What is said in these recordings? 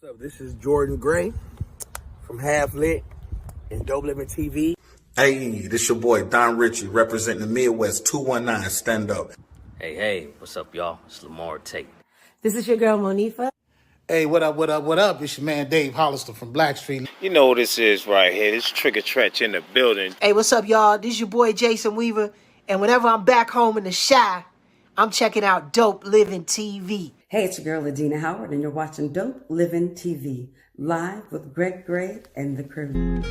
What's up? This is Jordan Gray from Half Lit and DopelivenTV. Hey, this your boy Don Ritchie representing the Midwest 219. Stand up. Hey, what's up, y'all? It's Lamar Tate. This is your girl, Monifa. Hey, what up? It's your man Dave Hollister from Blackstreet. You know what this is right here. This Trigger Tretch in the building. Hey, what's up, y'all? This is your boy Jason Weaver. And whenever I'm back home in the Chi, I'm checking out Dope Living TV. Hey, it's your girl, Adina Howard, and you're watching Dope Living TV, live with Greg Gray and the crew.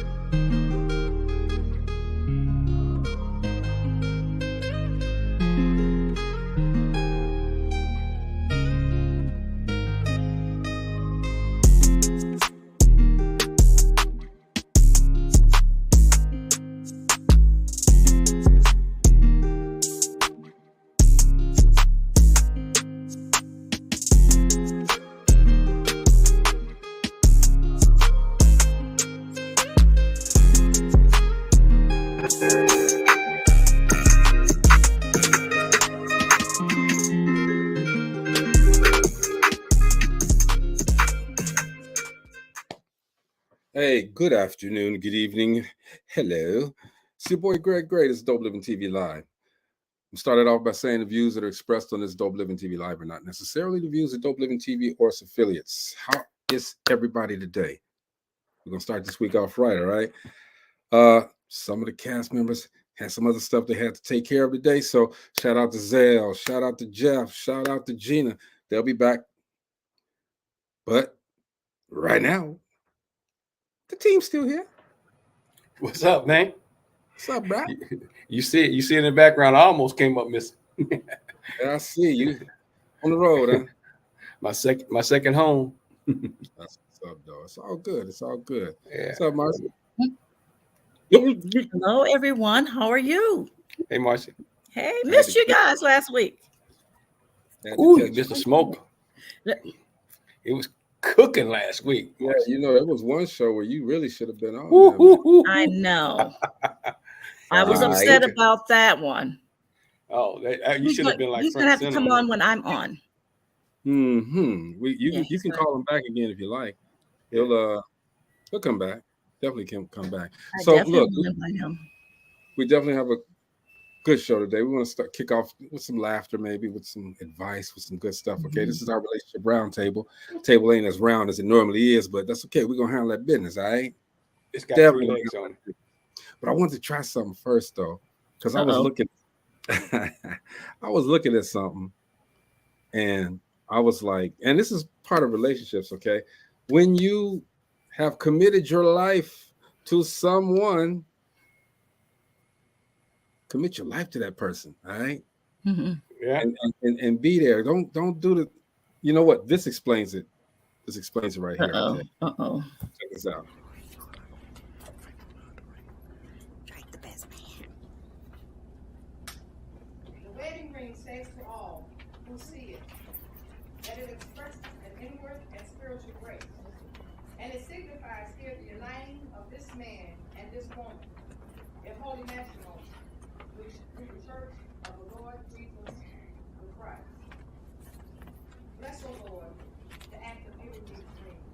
Hey, good afternoon, good evening, hello. It's your boy Greg Gray. This is Dope Living TV Live. We started off by saying the views that are expressed on this Dope Living TV Live are not necessarily the views of Dope Living TV or its affiliates. How is everybody today? We're gonna start this week off right, all right? Some of the cast members had some other stuff they had to take care of today. So shout out to Zell, shout out to Jeff, shout out to Gina. They'll be back. But right now, the team's still here. What's up, man? What's up, bro? You see in the background, I almost came up missing. I see you on the road, huh? My second home. That's what's up, though. It's all good. It's all good. Yeah. What's up, Marcy? Hello, everyone. How are you? Hey, Marcy. Hey, missed you guys last week. Ooh, you missed a smoke. It was cooking last week. Yeah, you know, it was one show where you really should have been on. I know. I was upset about that one. Oh, you should have been like. He's gonna have to come on when I'm on. Mm-hmm. You can call him back again if you like. He'll come back. Definitely can come back. So look, we definitely have a good show today. We want to kick off with some laughter, maybe with some advice, with some good stuff. Okay, This is our relationship round table. Table ain't as round as it normally is, but that's okay. We're gonna handle that business, all right? It's got 3 legs on it. But I wanted to try something first, though, because I was looking. I was looking at something, and I was like, and this is part of relationships, okay? When you have committed your life to someone, commit your life to that person, all right? Mm-hmm. Yeah, and be there. Don't do the. You know what? This explains it. This explains it right here. Okay? Check this out. The wedding ring says to all who see it that it expresses an inward and spiritual grace, and it signifies here the uniting of this man and this woman in holy matrimony through the church of the Lord Jesus the Christ. Bless, O Lord, the act of giving these rings,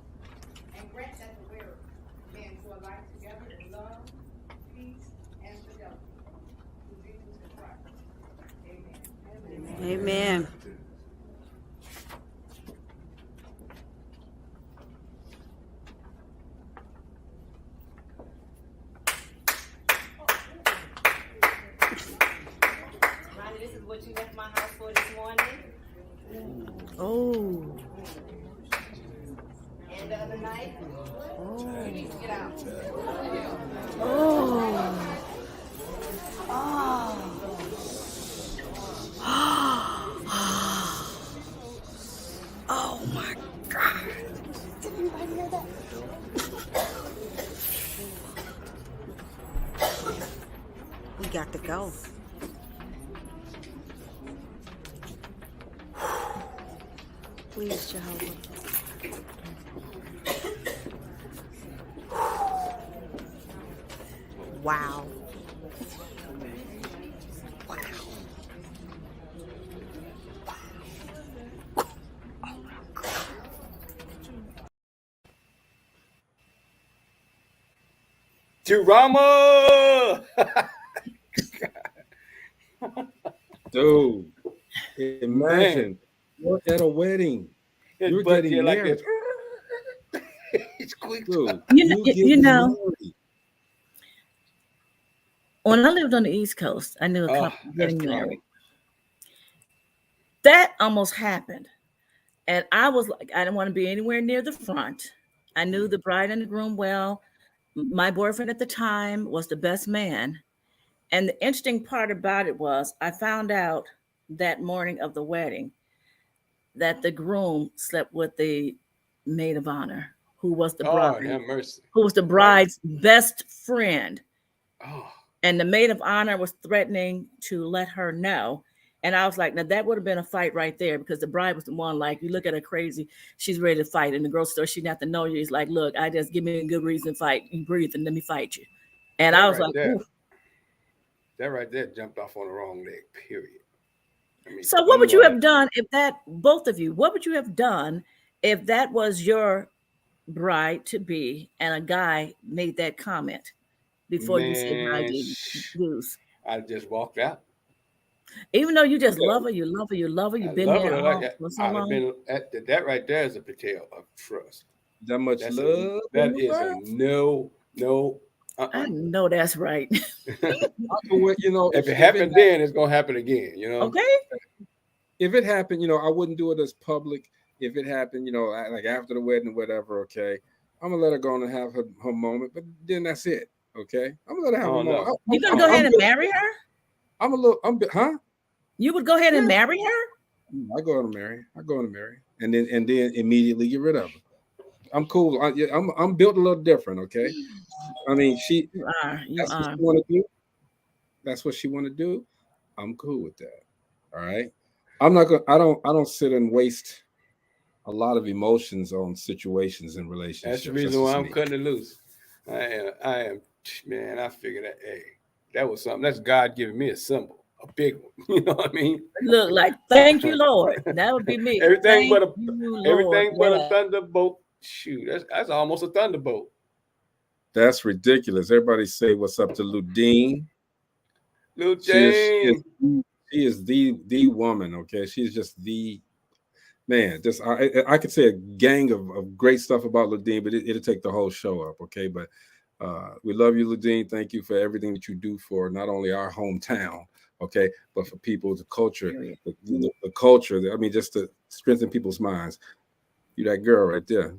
and grant that the wearer may enjoy life together in love, peace, and fidelity. Through Jesus the Christ. Amen. Amen. This is what you left my house for this morning. Oh. And the other night. You need to get out. Oh. Oh my God. Did anybody hear that? We got to go. Please, Jehovah. Wow. To Rama. Dude, imagine you're at a wedding. His You're butt getting like married. this. It's quick. Dude, You know, married. when I lived on the East Coast, I knew a couple That's getting drama. married. That almost happened. And I was like, I didn't want to be anywhere near the front. I knew the bride and the groom well. My boyfriend at the time was the best man. And the interesting part about it was I found out that morning of the wedding that the groom slept with the maid of honor, who was the Lord bride, have mercy. who was the bride's best friend. Oh, And the maid of honor was threatening to let her know. And I was like, now that would have been a fight right there, because the bride was the one, like, you look at her crazy, she's ready to fight. In the grocery store, she didn't have to know you. He's like, look, I just give me a good reason to fight. You breathe and let me fight you. And that I was right like, there. oof. That right there jumped off on the wrong leg, period. I mean, So what would you have done if that, both of you, what would you have done if that was your bride to be and a guy made that comment before you said bye Man, to goose? I just walked out. Even though you just love her, you love her, you love her, I you've been love there her all like for so I'd have long. been that right there is a betrayal of trust. That much That's love. that is a no. I know that's right. You know, if it happened then, it's gonna happen again. You know. Okay. If it happened, you know, I wouldn't do it as public. If it happened, you know, like after the wedding or whatever, okay, I'm gonna let her go on and have her moment, but then that's it. Okay, I'm gonna let her have a moment. No. You gonna go ahead and marry her? Huh? You would go ahead and marry her? I go on to marry. And then immediately get rid of her. I'm cool. I'm built a little different. Okay, I mean You are. What she want to do. That's what she want to do. I'm cool with that. All right. I'm not gonna. I don't sit and waste a lot of emotions on situations and relationships. That's the reason why I'm cutting it loose. I am, man. I figured that. Hey, that was something. That's God giving me a symbol, a big one. You know what I mean? Look, like, thank you, Lord. That would be me. everything thank but a thunderbolt. Shoot, that's almost a thunderbolt. That's ridiculous. Everybody say what's up to Ludine. Lil Jane. She is the woman. Okay, she's just the man. Just I could say a gang of great stuff about Ludine, but it'll take the whole show up. Okay, but we love you, Ludine. Thank you for everything that you do for not only our hometown, okay, but for people, the culture, the culture. I mean, just to strengthen people's minds. You that girl right there,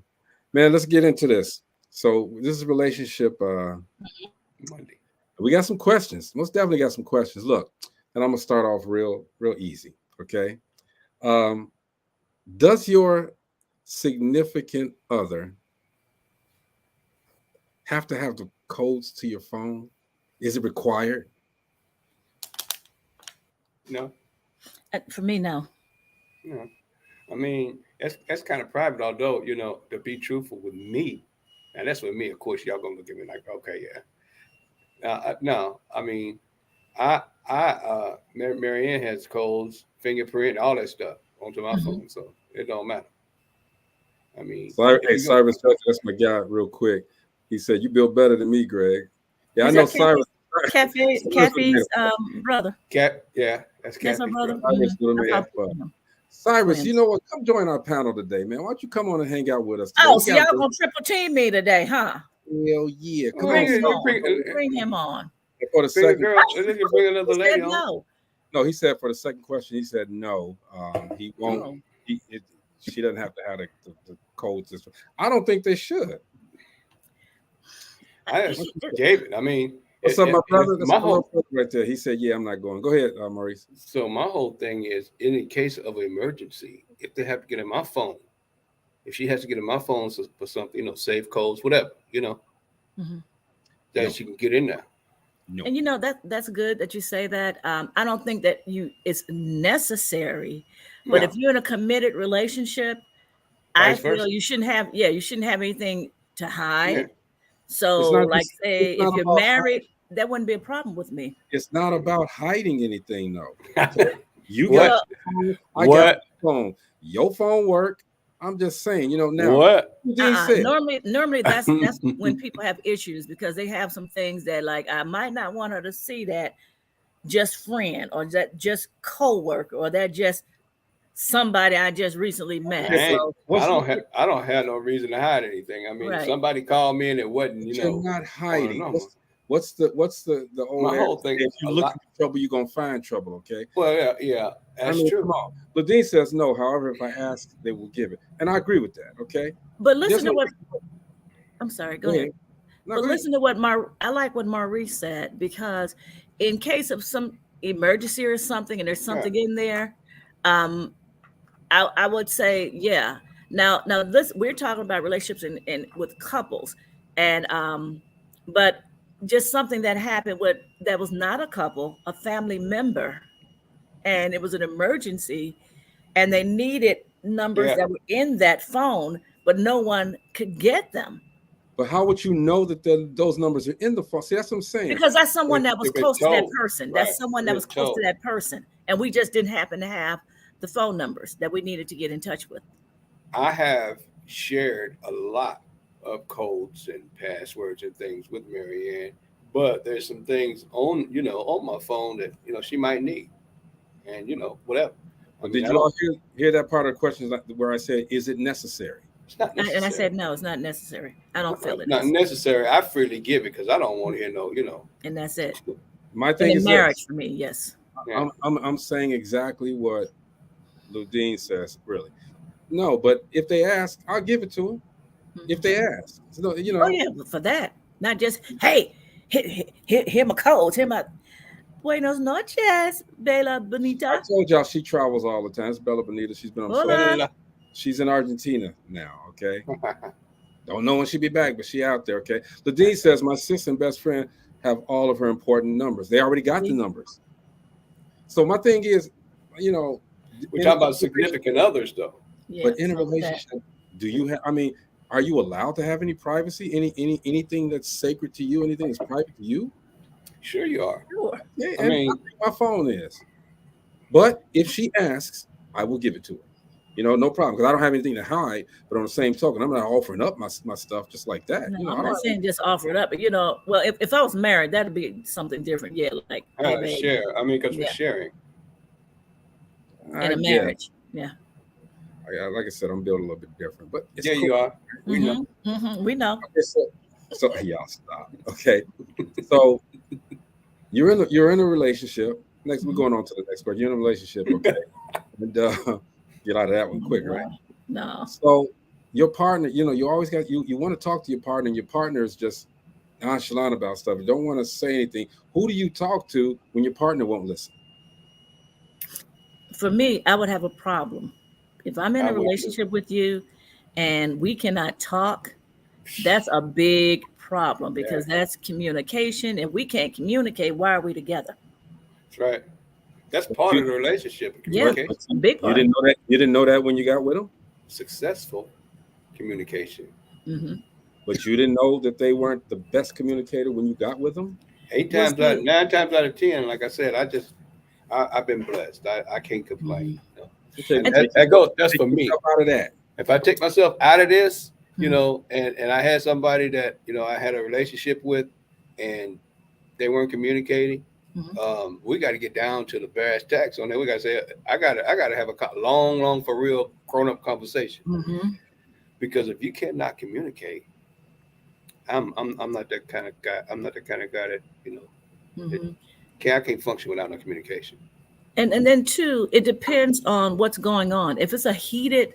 man. Let's get into this. So this is relationship Monday. We got some questions. Most definitely got some questions. Look, and I'm gonna start off real easy. Okay. Does your significant other have to have the codes to your phone? Is it required? No. For me, no. No. I mean, that's kind of private, although, you know, to be truthful with me, and that's with me, of course, y'all gonna look at me like, okay, yeah. No, I mean, Marianne has codes, fingerprint, all that stuff onto my phone, so it don't matter. I mean, Cyrus, that's my guy. Real quick, he said you build better than me, Greg. Yeah, I know Cyrus. Kathy's brother. Yeah, that's Kathy's brother. Cyrus, you know what? Come join our panel today, man. Why don't you come on and hang out with us today? Oh, so y'all gonna triple team me today, huh? Hell yeah! Come on, bring him on. For the second, bring another lady on. No. No, he said for the second question, he said no. He won't. She doesn't have to have the codes. I don't think they should. I just gave it. I mean, what's up, my brother? That's my whole right there. He said, "Yeah, I'm not going." Go ahead, Maurice. So my whole thing is, in case of emergency, if they have to get in my phone, if she has to get in my phone for something, you know, save codes, whatever, you know, that she can get in there. No. And you know that's good that you say that. I don't think that it's necessary, but if you're in a committed relationship, I feel you shouldn't have anything to hide. Yeah. So, like, say if you're married, that wouldn't be a problem with me. It's not about hiding anything, though. You got I got the phone. Your phone work. I'm just saying, now What? Dean said. Normally that's when people have issues because they have some things that like I might not want her to see that just friend or that just co-worker or that just somebody I just recently met. So I don't have no reason to hide anything. I mean, if somebody called me and it wasn't, you're not hiding. What's the old my whole thing? If you look for trouble, you're gonna find trouble. Okay. Well, yeah, that's true. Come on. But Dean says no. However, if I ask, they will give it, and I agree with that. Okay. But listen to what I'm sorry. Go ahead. No, but go listen to what I like what Maurice said, because in case of some emergency or something, and there's something in there, I would say, yeah. Now this we're talking about relationships and with couples, and but just something that happened that was not a couple, a family member, and it was an emergency, and they needed numbers that were in that phone, but no one could get them. But how would you know that those numbers are in the phone? See, that's what I'm saying. Because that's someone that was close to that person. That's someone that was close to that person. And we just didn't happen to have the phone numbers that we needed to get in touch with. I have shared a lot of codes and passwords and things with Marianne, but there's some things on my phone that, she might need. And, whatever. But did you all hear that part of the question where I said, is it necessary? It's not necessary. And I said, no, it's not necessary. I don't feel it. Not necessary. I freely give it because I don't want to hear no, And that's it. My thing is marriage for me, yes. I'm saying exactly what Ludine says, really. No, but if they ask, I'll give it to them. Mm-hmm. If they ask. So, Oh, yeah, for that. Not just, hey, hear my codes, hear my Buenos noches, Bella Bonita. I told y'all she travels all the time. It's Bella Bonita. She's been on the She's in Argentina now, okay? Don't know when she'll be back, but she out there, okay? Ladine says, my sister and best friend have all of her important numbers. They already got the numbers. So my thing is, we're talking about significant others, though. Yeah, but in a relationship, do you have, are you allowed to have any privacy? Anything that's sacred to you? Anything that's private to you? Sure you are. Sure. Yeah, I mean, my phone is. But if she asks, I will give it to her. No problem, because I don't have anything to hide. But on the same token, I'm not offering up my stuff just like that. No, I'm not saying just offer it up, but well, if I was married, that'd be something different. Yeah, like share. Because we're sharing in a marriage. Yeah. Like I said, I'm built a little bit different, but it's cool. You are. We know. Mm-hmm. We know. Okay, so y'all stop. Okay, so you're in a relationship. Next, we're going on to the next part. You're in a relationship, okay, and get out of that one quick, right? No. So your partner, you always got you want to talk to your partner, and your partner is just nonchalant about stuff. You don't want to say anything. Who do you talk to when your partner won't listen? For me, I would have a problem if I'm in a relationship with you and we cannot talk. That's a big problem because that's communication. If we can't communicate, why are we together? That's right. That's part of the relationship. Yeah, it's a big part. You didn't know that when you got with them? Successful communication. Mm-hmm. But you didn't know that they weren't the best communicator when you got with them? 9 times out of 10, like I said, I've been blessed. I can't complain. That's for me. Out of that. If I take myself out of this, and I had somebody that I had a relationship with, and they weren't communicating, we got to get down to the brass tacks on that. We got to say, I got to have a long, for real, grown-up conversation. Mm-hmm. Because if you cannot communicate, I'm not that kind of guy. I'm not the kind of guy that I can't function without no communication. And then too, it depends on what's going on. If it's a heated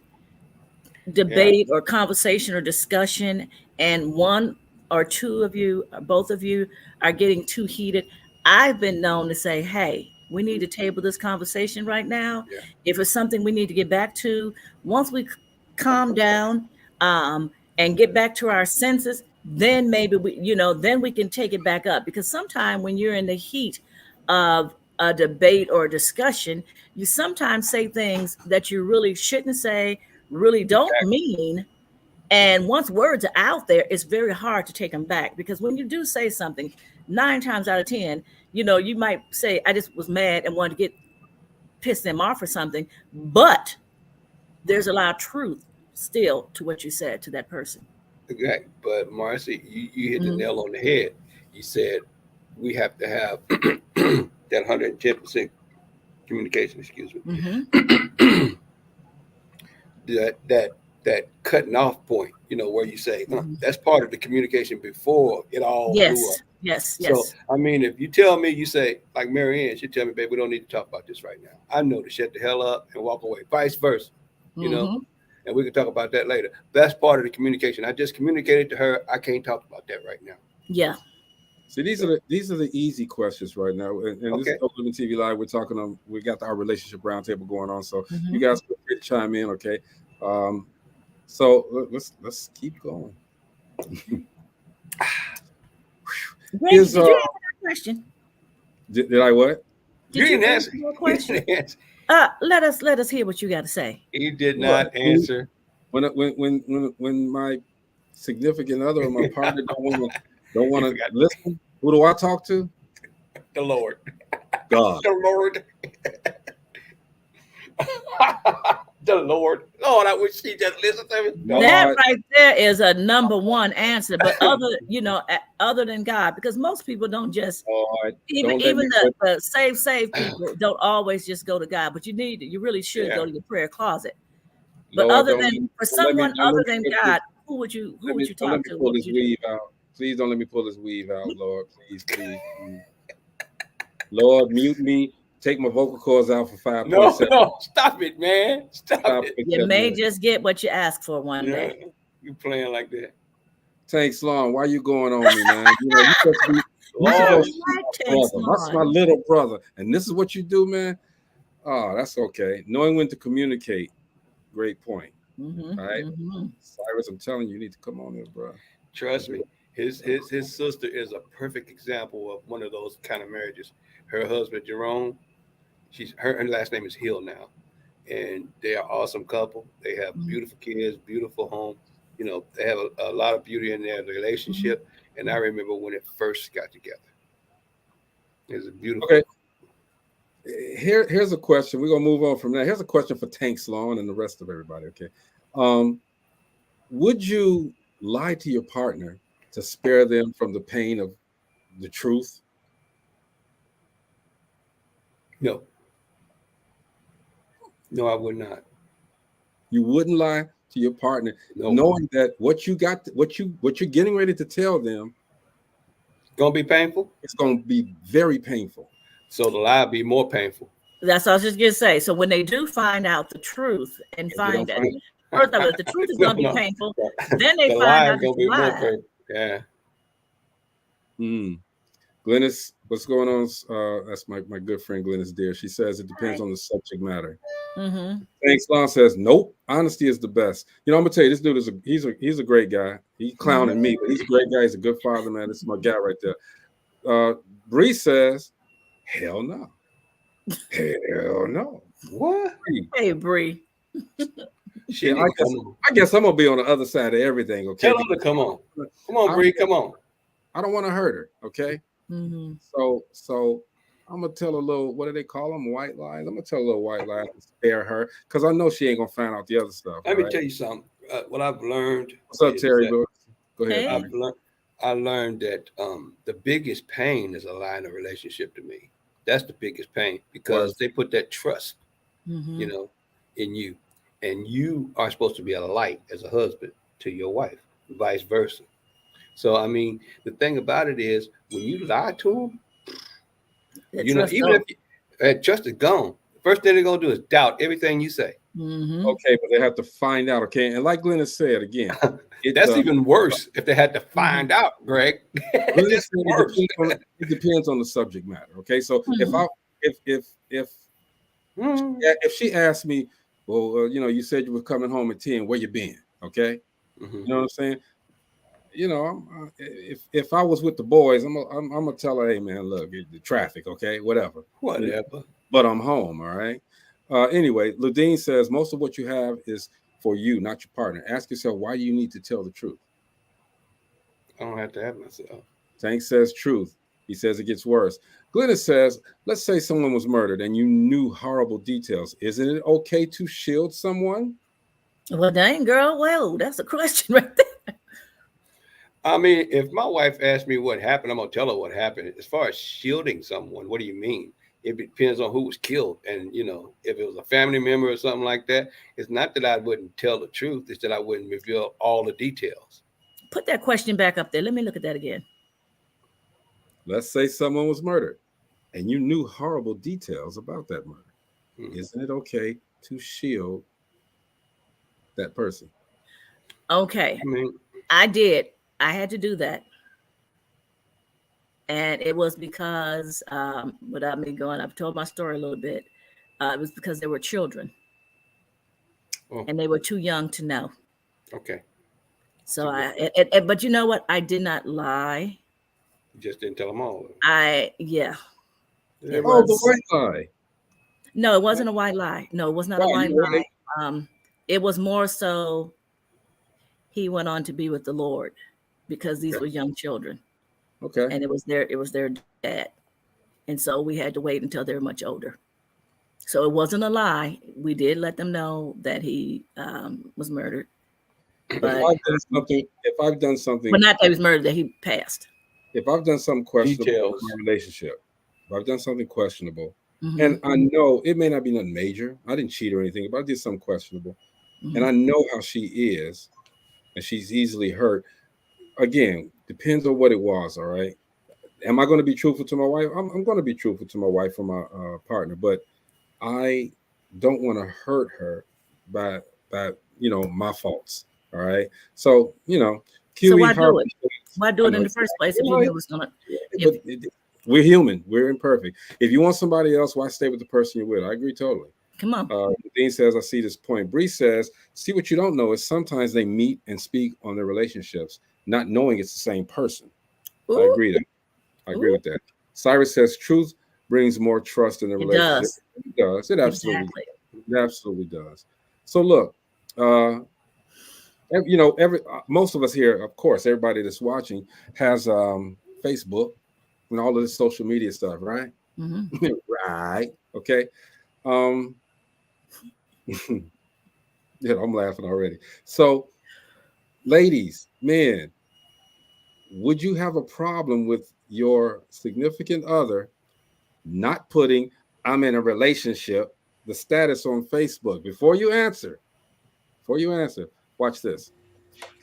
debate or conversation or discussion, and one or two of you, or both of you are getting too heated, I've been known to say, hey, we need to table this conversation right now. Yeah. If it's something we need to get back to, once we calm down and get back to our senses, then maybe then we can take it back up. Because sometimes when you're in the heat of a debate or a discussion, you sometimes say things that you really shouldn't say, really don't mean. And once words are out there, it's very hard to take them back, because when you do say something, 9 times out of 10, you might say, I just was mad and wanted to piss them off or something, but there's a lot of truth still to what you said to that person. Okay, but Marcy, you hit the Mhm. nail on the head. You said we have to have that 110% communication. Excuse me. Mhm. that cutting off point. You know, where you say Mhm. that's part of the communication before it all blew up. Yes, yes, So yes. I mean, if you tell me, you say like Mary Ann, she tell me, babe, we don't need to talk about this right now. I know to shut the hell up and walk away. Vice versa. You know. Mhm. And we can talk about that later. That's part of the communication. I just communicated to her. I can't talk about that right now. Yeah. See, these are the easy questions right now. And this is Okay. Dope Living TV Live. We're talking on. We got our relationship roundtable going on. So you Mhm. guys feel free to chime in. Okay. So let's keep going. Greg, Is did you answer that question? did I what? You Did you didn't answer answer. your You question? didn't answer. Let us hear what you got to say. He did What? not answer. When my significant other or my partner don't He want to forgot listen, who do I talk to? the Lord. God. The Lord. The Lord. Lord, I wish he just listened to me. No. That God. right there is a number one answer. But other than God, because most people don't just God. even Don't let me the saved people don't always just go to God. But you really should Yeah. go to your prayer closet. But Lord, other than for someone other than God, who would you don't let talk me to? pull What would this you do? weave out. Please don't let me pull this weave out, Lord. Please, please, please. Lord, mute me. Take my vocal cords out for No, 5.7. no, stop it, man. Stop it. You 5.7 may minutes. just get what you ask for one Yeah, day. you playing like that. Tank Sloan, why you going on me, man? You know, you supposed to be Lord, Like my Tank brother. That's my Salon. little brother. And this is what you do, man. Oh, that's okay. Knowing when to communicate. Great point. Mhm, All right. mhm. Cyrus, I'm telling you, you need to come on here, bro. trust me. His sister is a perfect example of one of those kind of marriages. Her husband Jerome, her last name is Hill now, and they are awesome couple. They have Mhm. beautiful kids, beautiful home. You know, they have a lot of beauty in their relationship. And I remember when it first got together. It was a beautiful. Okay. Here's a question. We're gonna move on from that. Here's a question for Tank Sloan and the rest of everybody. Okay. Would you lie to your partner to spare them from the pain of the truth? No. No, I would not. You wouldn't lie to your partner, No. knowing that what you're getting ready to tell them Gonna be painful. it's gonna be very painful. So the lie be more painful. That's all I was just gonna say. So when they do find out the truth and If they don't find that, find first of all, the truth is No, gonna be no. painful. Then they The find lie out is that gonna you be more lied. painful. Yeah. Glennis, what's going on? That's my good friend Glennis Deer. She says it depends on the subject matter. Mm-hmm. Thanks, Lon says nope. Honesty is the best. You know, I'm gonna tell you, this dude is he's a great guy. He's clowning me, but he's a great guy. He's a good father, man. This is my guy right there. Bree says, hell no. Hell no. What? Hey, Bree. Yeah, I guess I'm gonna be on the other side of everything. Okay, Tell her to come on. Come on, Bree. Come on. I don't want to hurt her. Okay. Mm-hmm. So I'm gonna tell a little. What do they call them? White lies. I'm gonna tell a little white lie to spare her because I know she ain't gonna find out the other stuff. Let me tell you something. What I've learned. What's up, Terry? Go ahead. Hey. I learned that the biggest pain is a lie in a relationship to me. That's the biggest pain because they put that trust, Mm-hmm. in you, and you are supposed to be a light as a husband to your wife, vice versa. So I mean, the thing about it is when you lie to them, even if trust is gone, the first thing they're gonna do is doubt everything you say. Mm-hmm. Okay, but they have to find out. Okay, and like Glenn said again, that's even worse if they had to find out, Greg. It depends on the subject matter. Okay, so if she asked me, well, you said you were coming home at 10, where you been? Okay, you know what I'm saying? If I was with the boys, I'm gonna tell her, hey man, look, the traffic, okay, whatever. But I'm home, all right. Anyway, Ludine says most of what you have is for you, not your partner. Ask yourself, why do you need to tell the truth? I don't have to have myself. Tank says truth. He says it gets worse. Glennis says, let's say someone was murdered and you knew horrible details. Isn't it okay to shield someone? Well, dang, girl. Well, that's a question right there. I mean, if my wife asks me what happened, I'm gonna tell her what happened. As far as shielding someone, what do you mean? It depends on who was killed, and if it was a family member or something like that, it's not that I wouldn't tell the truth; it's that I wouldn't reveal all the details. Put that question back up there. Let me look at that again. Let's say someone was murdered and you knew horrible details about that murder. Isn't it okay to shield that person? Okay. I mean, I did. I had to do that. And it was because, without me going, I've told my story a little bit. It was because they were children. Oh. And they were too young to know. Okay. So but you know what? I did not lie. You just didn't tell them all. Yeah. The white lie. No, it wasn't a white lie. No, it was not a white lie. It was more so he went on to be with the Lord because these were young children. Okay. And it was their dad. And so we had to wait until they were much older. So it wasn't a lie. We did let them know that he was murdered. But if I've done something, but not that he was murdered, that he passed. If I've done something questionable in my relationship, if I've done something questionable, and I know it may not be nothing major, I didn't cheat or anything, but I did something questionable, and I know how she is, and she's easily hurt. Again, depends on what it was. All right. Am I going to be truthful to my wife? I'm going to be truthful to my wife or my partner, but I don't want to hurt her by my faults. All right. So so why do it? Why do it in the first place if you knew it was gonna? We're human. We're imperfect. If you want somebody else, why stay with the person you're with? I agree totally. Come on. Dean says, I see this point. Bree says, see, what you don't know is sometimes they meet and speak on their relationships, not knowing it's the same person. Ooh. I agree with that. Cyrus says, truth brings more trust in the relationship. It does. It absolutely does. So look, most of us here, of course, everybody that's watching has Facebook and all of this social media stuff, right? Right. Okay. Yeah, I'm laughing already. So, ladies, men, would you have a problem with your significant other not putting "I'm in a relationship" the status on Facebook? Before you answer, watch this.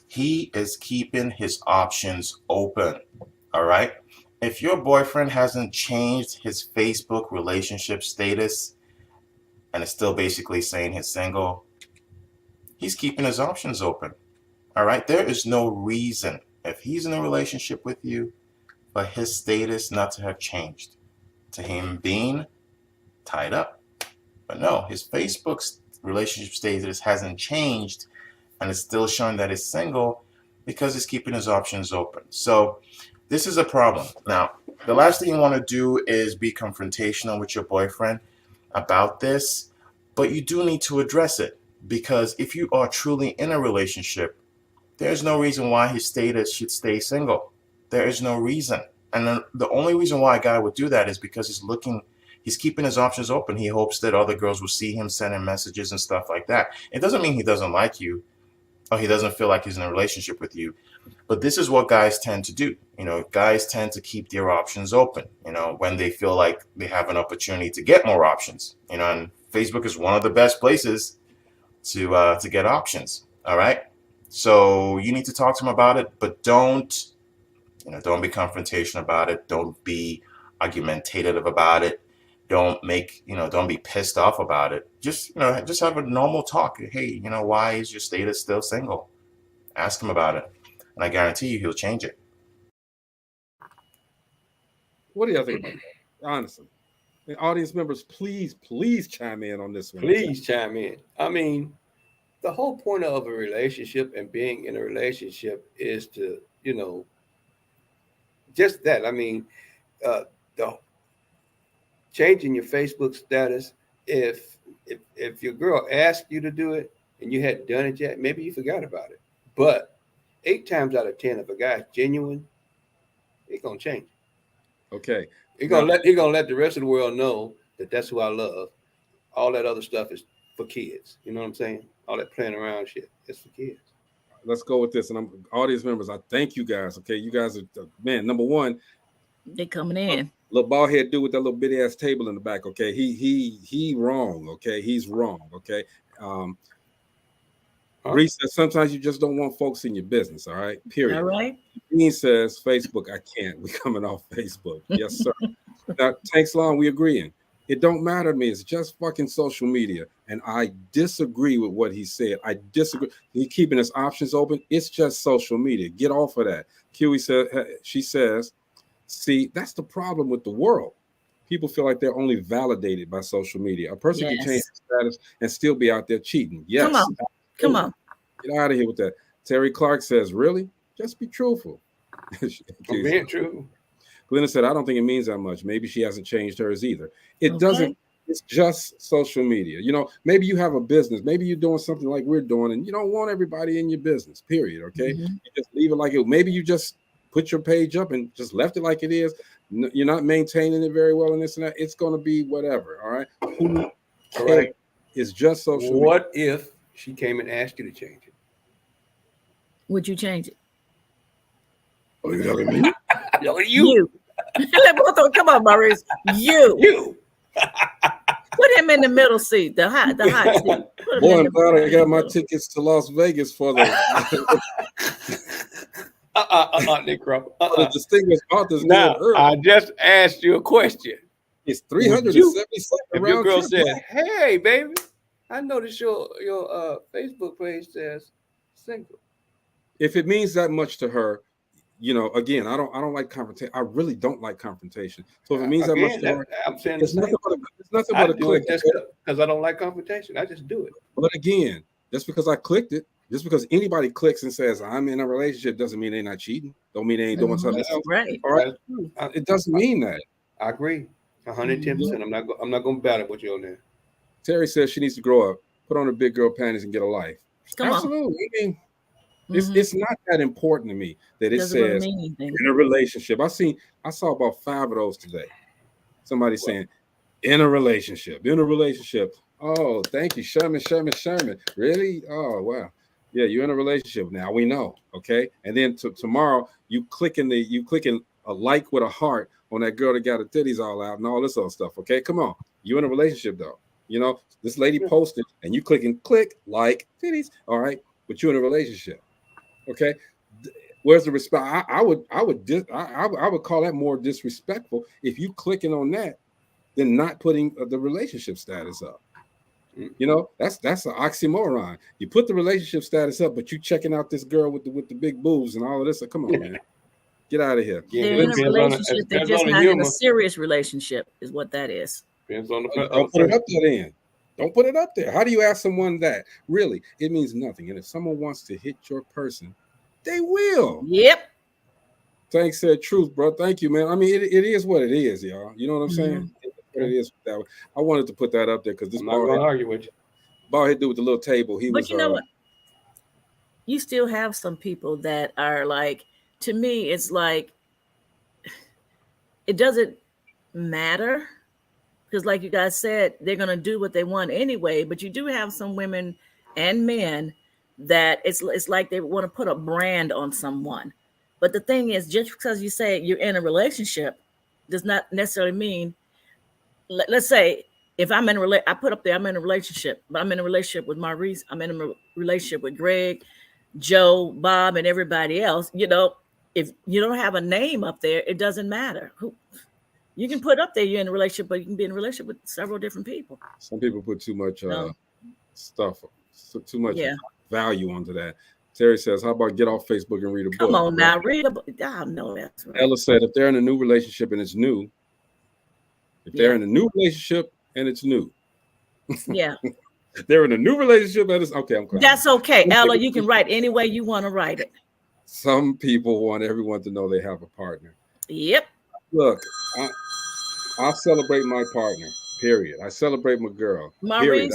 He is keeping his options open. All right. If your boyfriend hasn't changed his Facebook relationship status and is still basically saying he's single, he's keeping his options open. All right. There is no reason, if he's in a relationship with you, for his status not to have changed, to him being tied up. But no, his Facebook relationship status hasn't changed and it's still showing that he's single because he's keeping his options open. So this is a problem. Now, the last thing you want to do is be confrontational with your boyfriend about this, but you do need to address it, because if you are truly in a relationship, there's no reason why his status should stay single. There is no reason. And the only reason why a guy would do that is because he's keeping his options open. He hopes that other girls will see him sending messages and stuff like that. It doesn't mean he doesn't like you or he doesn't feel like he's in a relationship with you. But this is what guys tend to do. Guys tend to keep their options open, when they feel like they have an opportunity to get more options, and Facebook is one of the best places to get options. All right. So you need to talk to him about it, but don't be confrontational about it. Don't be argumentative about it. Don't be pissed off about it. Just have a normal talk. Hey, why is your status still single? Ask him about it. And I guarantee you he'll change it. What do y'all think about that? Honestly. And audience members, please chime in on this one. Please chime in. I mean, the whole point of a relationship and being in a relationship is to, just that. I mean, the changing your Facebook status, if your girl asked you to do it and you hadn't done it yet, maybe you forgot about it. But 8 times out of 10, if a guy's genuine, he's gonna change. Okay. He's gonna let the rest of the world know that that's who I love. All that other stuff is for kids. You know what I'm saying? all that playing around shit. It's for kids. Let's go with this. And I'm audience members, I thank you guys. Okay, you guys are, man, number one. They coming in. Little bald head dude with that little bitty ass table in the back. Okay, he wrong. Okay, he's wrong. Okay. Reese says sometimes you just don't want folks in your business. All right. Period. All right. Dean says Facebook. I can't. We coming off Facebook. Yes, sir. Now, Tanks Long, we agreeing. It don't matter to me. It's just fucking social media. And I disagree with what he said. I disagree. He keeping his options open. It's just social media. Get off of that. She says, see, that's the problem with the world. People feel like they're only validated by social media. A person can change their status and still be out there cheating. Yes. Come on. Get out of here with that. Terry Clark says, really? Just be truthful. I'm being true. Glenna said, I don't think it means that much. Maybe she hasn't changed hers either. It doesn't. It's just social media. You know, maybe you have a business. Maybe you're doing something like we're doing, and you don't want everybody in your business, period. Okay. You just leave it like it. Maybe you just put your page up and just left it like it is. You're not maintaining it very well and this and that. It's going to be whatever. All right. Who cares? It's just social media. What if she came and asked you to change it? Would you change it? Oh, you talking to me? You. Come on, Maurice. You. Put him in the middle seat, the hot seat. Boy, I'm glad I got my tickets to Las Vegas for the Nick Crawford. The distinguished authors. Now, I just asked you a question. It's 377 if your girl said, "Hey, baby, I noticed your Facebook page says single." If it means that much to her, you know, again, I don't like confrontation. I really don't like confrontation. So if it means that much to her, I'm saying it's nothing but a click. Because I don't like confrontation. I just do it. But again, just because I clicked it, just because anybody clicks and says I'm in a relationship doesn't mean they're not cheating. Don't mean they ain't doing something else. Right. All right. It doesn't mean that. I agree. 110%. I'm not going to battle with you on that. Terry says she needs to grow up, put on her big girl panties, and get a life. Absolutely. I mean, it's not that important to me that it says in a relationship. I saw about 5 of those today. Somebody saying in a relationship. Oh, thank you, Sherman. Really? Oh, wow. Yeah, you're in a relationship now. We know. Okay. And then tomorrow you clicking a like with a heart on that girl that got her titties all out and all this other stuff. Okay, come on. You in a relationship though. You know, this lady posted and you click like titties. All right, but you're in a relationship. Okay, where's the respect? I would call that more disrespectful if you clicking on that than not putting the relationship status up. You know, that's an oxymoron. You put the relationship status up, but you checking out this girl with the big boobs and all of this. Come on, man, get out of here. They're in a relationship. They're just not in a serious relationship, is what that is. Depends on the Don't put it up there then. Don't put it up there. How do you ask someone that? Really, it means nothing. And if someone wants to hit your person, they will. Yep. Thanks, said truth, bro. Thank you, man. I mean, it is what it is, y'all. You know what I'm saying? It is that way. I wanted to put that up there because this bald head argue with you. Bald head dude with the little table. But you know what? You still have some people that are like, to me, it's like it doesn't matter. Because like you guys said, they're going to do what they want anyway. But you do have some women and men that it's like they want to put a brand on someone. But the thing is, just because you say you're in a relationship does not necessarily mean, let's say, if I'm in a I put up there, I'm in a relationship, but I'm in a relationship with Maurice. I'm in a relationship with Greg, Joe, Bob, and everybody else. You know, if you don't have a name up there, it doesn't matter. You can put up there you're in a relationship, but you can be in a relationship with several different people. Some people put too much stuff, too much value onto that. Terry says, how about get off Facebook and read a book? Come on now, read a book. I know that's right. Ella said, if they're in a new relationship and it's new, they're in a new relationship and it's new. Yeah. They're in a new relationship and it's okay. I'm crying. That's okay, Ella. You can write any way you want to write it. Some people want everyone to know they have a partner. Yep. Look, I celebrate my partner, period. I celebrate my girl. Maurice,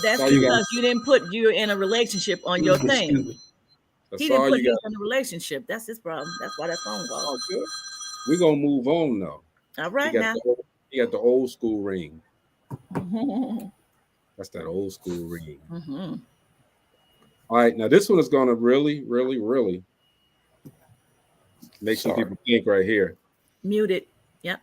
that's because you didn't put you in a relationship on your thing. He didn't put you in a relationship. That's his problem. That's why that phone goes. Oh, good. We're going to move on, though. All right, now. He got the old school ring. That's that old school ring. All right, now this one is going to really, really, really make some people think right here. Muted. Yep.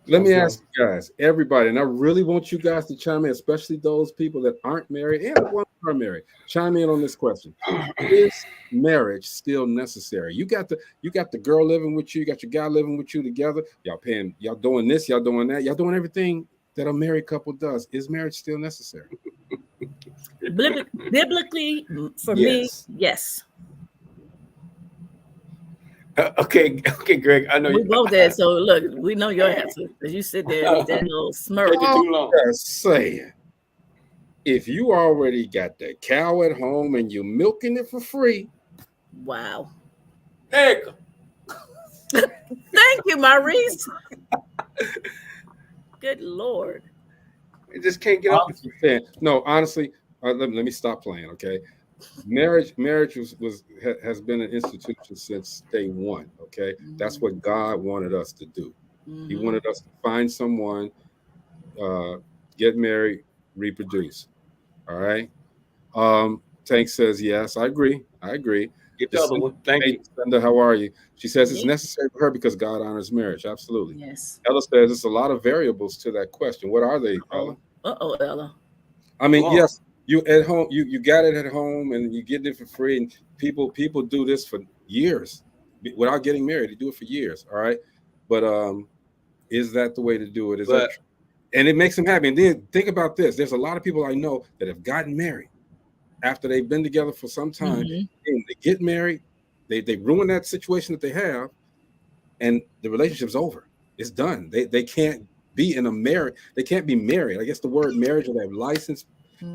Let me ask you guys, everybody, and I really want you guys to chime in, especially those people that aren't married and the ones who are married. Chime in on this question: is marriage still necessary? You got the girl living with you, you got your guy living with you together. Y'all doing this, y'all doing that, y'all doing everything that a married couple does. Is marriage still necessary? Biblically, for me, yes. Okay, Greg. I know we you both there. So look, we know your answer because you sit there with that little smirk. Too long. Just saying, if you already got the cow at home and you're milking it for free, wow. Heck. Thank you, Maurice. Good Lord. It just can't get off. No, honestly, let me stop playing. Okay, marriage has been an institution since day one. Okay, that's what God wanted us to do. He wanted us to find someone, get married, reproduce. All right. Tank says yes. I agree. Get the other one. Thank you. Linda, how are you? She says it's necessary for her because God honors marriage. Absolutely. Yes. Ella says it's a lot of variables to that question. What are they, Ella? Ella. I mean, yes, you at home, you got it at home and you get it for free. And people do this for years without getting married. They do it for years. All right. But is that the way to do it? And it makes them happy. And then think about this. There's a lot of people I know that have gotten married after they've been together for some time. And they get married, they ruin that situation that they have, and the relationship's over. It's done. They can't be in a marriage. They can't be married. I guess the word marriage or that license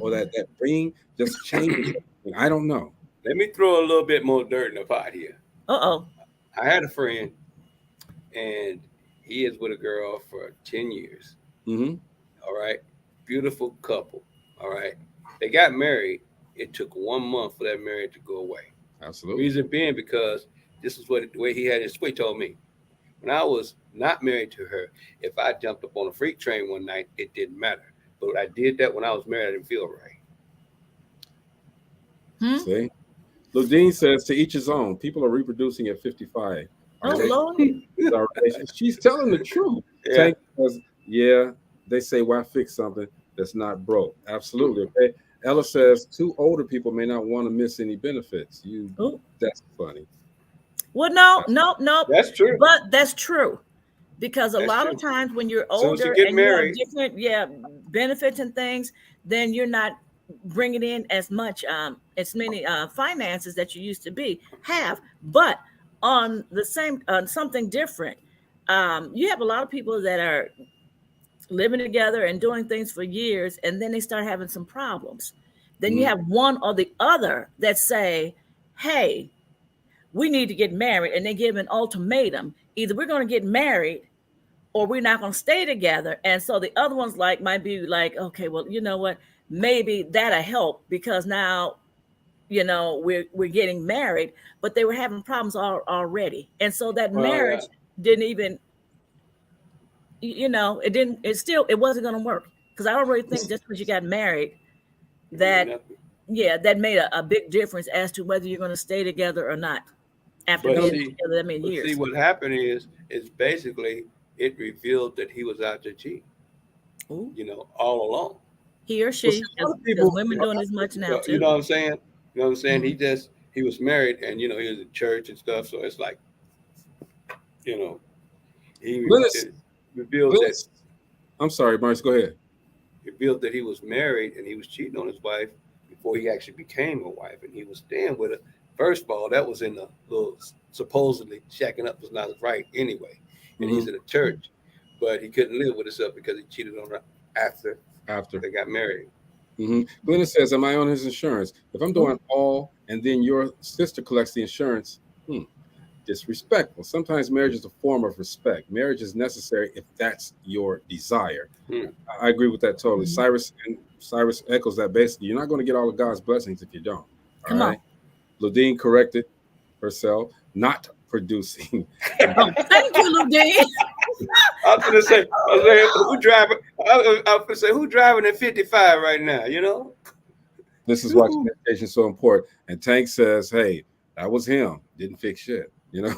or that ring just changes. I don't know. Let me throw a little bit more dirt in the pot here. I had a friend, and he is with a girl for 10 years. All right. Beautiful couple. All right. They got married. It took 1 month for that marriage to go away. Absolutely. Reason being because this is the way he had his switch. Told me when I was not married to her, if I jumped up on a freight train one night, it didn't matter. But I did that when I was married. I didn't feel right. See, Ludine says to each his own. People are reproducing at 55. She's telling the truth. Tank says, yeah, they say why fix something that's not broke. Absolutely. Okay. Ella says 2 older people may not want to miss any benefits. That's funny. Well, no. That's true. But that's true. Because a lot of times when you're older and married, you have different benefits and things, then you're not bringing in as many finances that you used to have. But on the same something different, you have a lot of people that are living together and doing things for years, and then they start having some problems. Then you have one or the other that say, hey, we need to get married, and they give an ultimatum. Either we're going to get married or we're not going to stay together. And so the other ones might be like, okay, well, you know what? Maybe that'll help because now, we're getting married, but they were having problems already. And so that marriage didn't even, it wasn't going to work. Because I don't really think just because you got married that made a big difference as to whether you're going to stay together or not after being together that many years. See, what happened is basically it revealed that he was out there cheating. All along. He or she, because women doing as much now too. You know what I'm saying? He was married, and he was in church and stuff. So it's like, he revealed that. I'm sorry, Marcus, go ahead. Revealed that he was married and he was cheating on his wife before he actually became a wife, and he was staying with her. First of all, that was in the little supposedly shacking up was not right anyway, and he's in a church, but he couldn't live with himself because he cheated on her after they got married. Glenna says, am I on his insurance? If I'm doing all and then your sister collects the insurance, disrespectful. Sometimes marriage is a form of respect. Marriage is necessary if that's your desire. I agree with that totally. Cyrus echoes that basically. You're not going to get all of God's blessings if you don't. All right. Ludine corrected herself, not producing. Thank you, Ludine. I was gonna say, who driving? I was gonna say, who driving at 55 right now? This is why communication is so important. And Tank says, hey, that was him. Didn't fix shit. You know,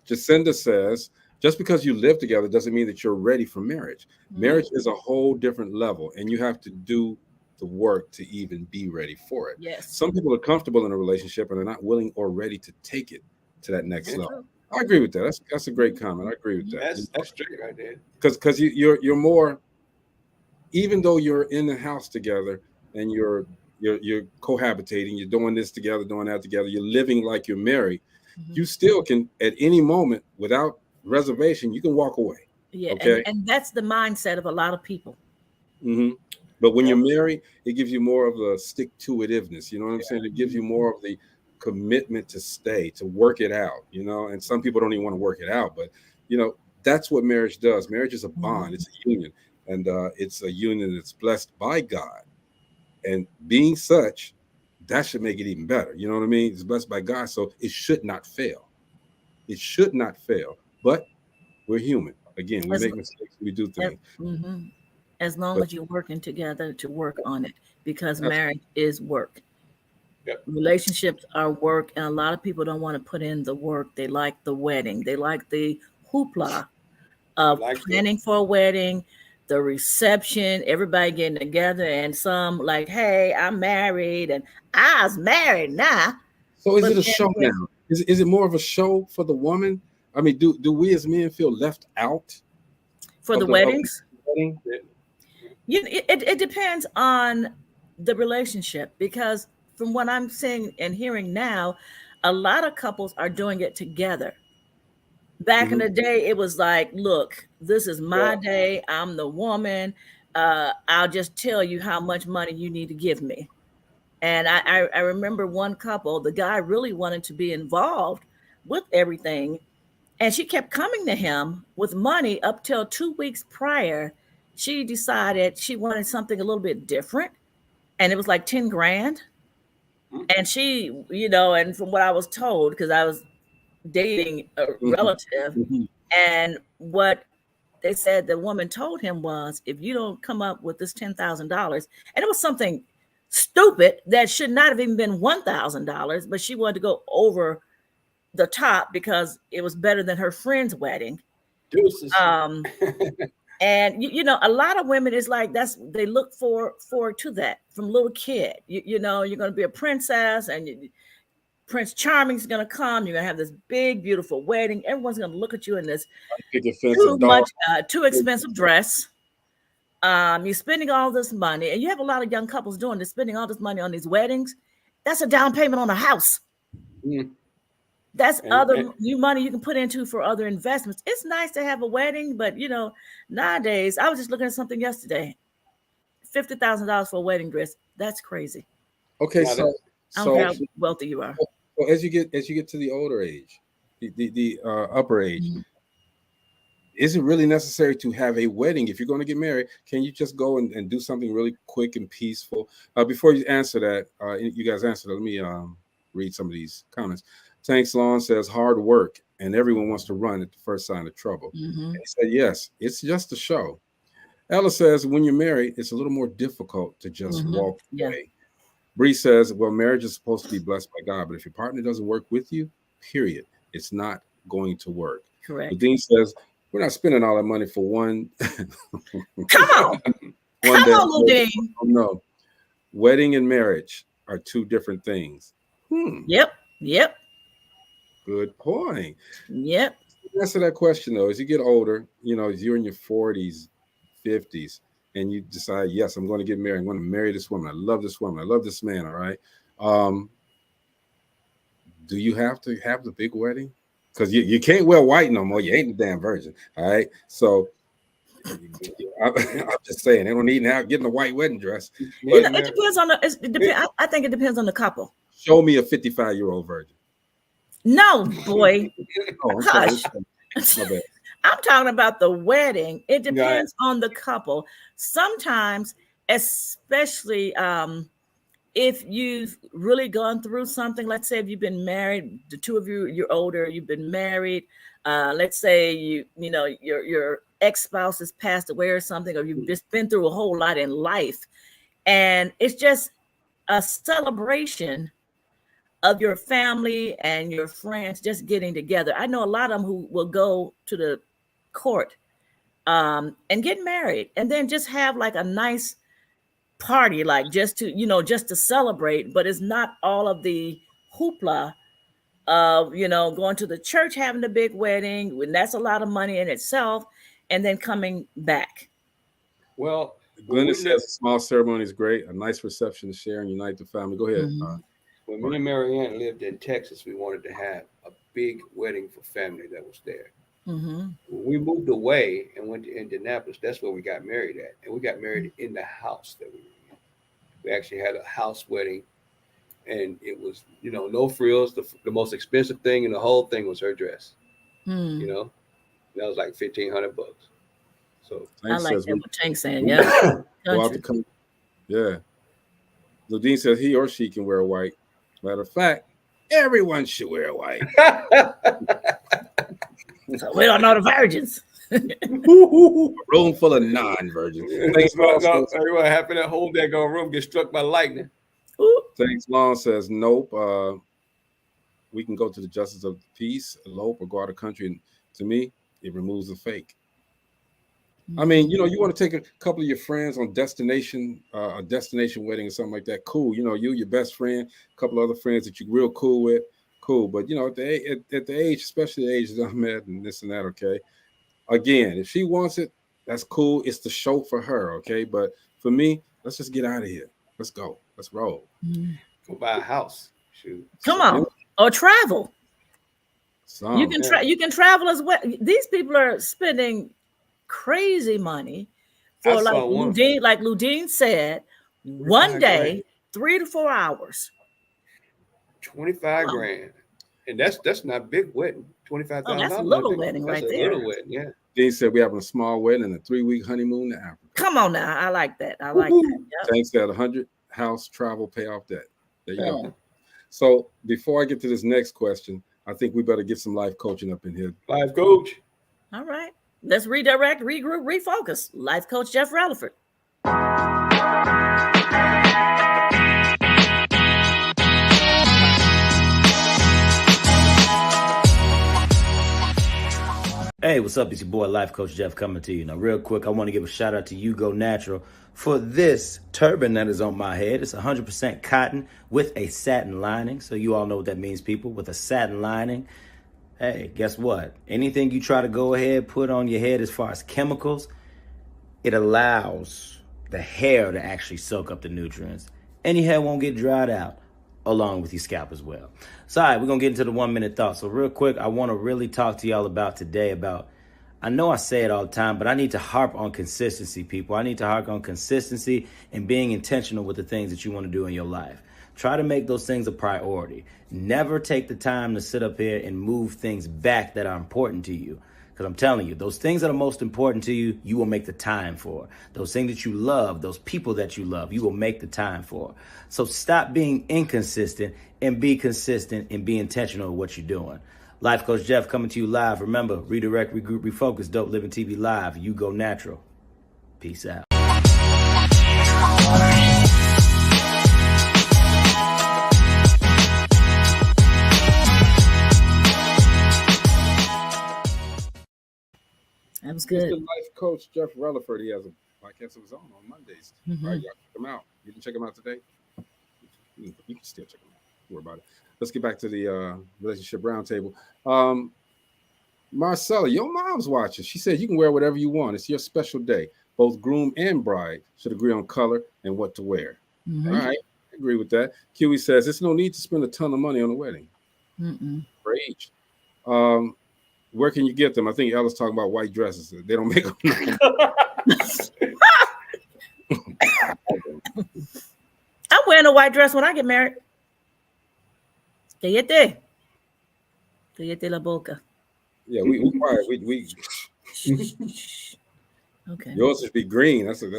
Jacinda says, just because you live together doesn't mean that you're ready for marriage. Marriage is a whole different level, and you have to do the work to even be ready for it. Yes. Some people are comfortable in a relationship and are not willing or ready to take it to that next level. I agree with that. That's a great comment. I agree with that. That's straight right there. Because you're more, even though you're in the house together and you're cohabitating, you're doing this together, doing that together, you're living like you're married, you still can at any moment without reservation, you can walk away. Yeah, okay, and that's the mindset of a lot of people. But when you're married, it gives you more of the stick-to-itiveness. You know what I'm saying? It gives you more of the commitment to stay, to work it out. You know, and some people don't even want to work it out, but you know that's what marriage does. Marriage is a bond. It's a union, and it's a union that's blessed by God. And being such, that should make it even better. You know what I mean? It's blessed by God, so it should not fail. It should not fail. But we're human. Again, we make mistakes. We do things. As long as you're working together to work on it, because marriage is work. Relationships are work, and a lot of people don't want to put in the work. They like the wedding. They like the hoopla of planning for a wedding, the reception, everybody getting together, and some like, hey, I'm married and I was married now. So is it a show now? Is it more of a show for the woman? I mean, do we as men feel left out for the weddings? It depends on the relationship, because from what I'm seeing and hearing now, a lot of couples are doing it together. Back in the day, it was like, look, this is my day. I'm the woman. I'll just tell you how much money you need to give me. And I remember one couple, the guy really wanted to be involved with everything. And she kept coming to him with money up till 2 weeks prior. She decided she wanted something a little bit different. And it was like 10 grand. And she, you know, and from what I was told, because I was dating a relative, and what they said the woman told him was, if you don't come up with this $10,000, and it was something stupid that should not have even been $1,000, but she wanted to go over the top because it was better than her friend's wedding. And you know, a lot of women is like, they look forward to that from little kid. You know, you're going to be a princess, and Prince Charming is going to come. You're going to have this big, beautiful wedding. Everyone's going to look at you in this too expensive dress. You're spending all this money, and you have a lot of young couples doing this, spending all this money on these weddings. That's a down payment on a house. That's new money you can put into for other investments. It's nice to have a wedding, but you know, nowadays, I was just looking at something yesterday. $50,000 for a wedding dress. That's crazy. Okay, I don't care how wealthy you are. So as you get to the older age, the upper age, is it really necessary to have a wedding? If you're going to get married, can you just go and do something really quick and peaceful? Before you answer that, you guys answer that, let me read some of these comments. Tanks Lawn says hard work, and everyone wants to run at the first sign of trouble. And he said, yes, it's just a show. Ella says, when you're married, it's a little more difficult to just walk away. Bree says, well, marriage is supposed to be blessed by God, but if your partner doesn't work with you, period, it's not going to work. Correct. Dean says, we're not spending all that money for one. Come on. Come on, Dean. No. Wedding and marriage are two different things. Yep. Good point. Yep. Answer that question, though. As you get older, you know, as you're in your 40s, 50s, and you decide, yes, I'm going to get married. I'm going to marry this woman. I love this woman. I love this man. All right. Do you have to have the big wedding? Because you can't wear white no more. You ain't the damn virgin. All right. So I'm just saying, they don't need now getting a white wedding dress. You know, it depends on I think it depends on the couple. Show me a 55-year-old virgin. No, boy. Hush. My bad. I'm talking about the wedding. It depends on the couple. Sometimes, especially if you've really gone through something, let's say if you've been married, the two of you, you're older, you've been married. Let's say you know your ex-spouse has passed away or something, or you've just been through a whole lot in life, and it's just a celebration of your family and your friends just getting together. I know a lot of them who will go to the court and get married and then just have like a nice party, like just to celebrate, but it's not all of the hoopla of, going to the church, having a big wedding, when that's a lot of money in itself, and then coming back. Well, Glenda says a small ceremony is great. A nice reception to share and unite the family. Go ahead. When me and Marianne lived in Texas, we wanted to have a big wedding for family that was there. When we moved away and went to Indianapolis, that's where we got married at. And we got married in the house that we were in. We actually had a house wedding, and it was, no frills. The most expensive thing in the whole thing was her dress. That was like $1,500. So I like that what Tank's saying. Yeah. Go out to come. Yeah. Ludine says he or she can wear white. Matter of fact, everyone should wear white. So we don't know the virgins. A room full of non-virgins. Thanks, everyone happy to hold that room get struck by lightning. Thanks, Long says nope. We can go to the justice of the peace, elope, or go out of country. And to me, it removes the fake. I mean, you want to take a couple of your friends on a destination wedding or something like that. Cool. You, your best friend, a couple of other friends that you're real cool with. Cool. But, at the age, especially the age that I'm at and this and that, okay? Again, if she wants it, that's cool. It's the show for her, okay? But for me, let's just get out of here. Let's go. Let's roll. Go buy a house. Shoot. Come on. Or travel. You can travel as well. These people are spending crazy money for, like Ludine said, one day, 3 to 4 hours. 25 grand. And that's not big wedding. $25,000. Oh, that's a little wedding right there. Little wedding, yeah. Dean said we're having a small wedding and a 3-week honeymoon to Africa. Come on now. I like that. Yep. Thanks to 100 house travel payoff debt. There you go. So before I get to this next question, I think we better get some life coaching up in here. Life coach. All right. Let's redirect, regroup, refocus. Life coach Jeff Rutherford. Hey, what's up? It's your boy, Life Coach Jeff, coming to you. Now, real quick, I want to give a shout out to You Go Natural for this turban that is on my head. It's 100% cotton with a satin lining. So you all know what that means, people, with a satin lining. Hey, guess what? Anything you try to go ahead, put on your head as far as chemicals, it allows the hair to actually soak up the nutrients. And your hair won't get dried out, along with your scalp as well. So, all right, we're going to get into the 1-minute thought. So real quick, I want to really talk to y'all about today I know I say it all the time, but I need to harp on consistency, people. I need to harp on consistency and being intentional with the things that you want to do in your life. Try to make those things a priority. Never take the time to sit up here and move things back that are important to you. Because I'm telling you, those things that are most important to you, you will make the time for. Those things that you love, those people that you love, you will make the time for. So stop being inconsistent and be consistent and be intentional with what you're doing. Life Coach Jeff coming to you live. Remember, redirect, regroup, refocus. Dope Living TV Live. You go natural. Peace out. That was good. Mr. Life Coach Jeff Rutherford. He has a podcast of his own on Mondays. All right, y'all check him out. You can check him out today. You can still check him out. Don't worry about it. Let's get back to the relationship roundtable. Marcella, your mom's watching. She said you can wear whatever you want. It's your special day. Both groom and bride should agree on color and what to wear. All right, I agree with that. Kiwi says there's no need to spend a ton of money on a wedding. For each. Where can you get them? I think Ella's talking about white dresses. They don't make them. I'm wearing a white dress when I get married. Cállate la boca. Yeah, we quiet. We Okay. Yours should be green. That's a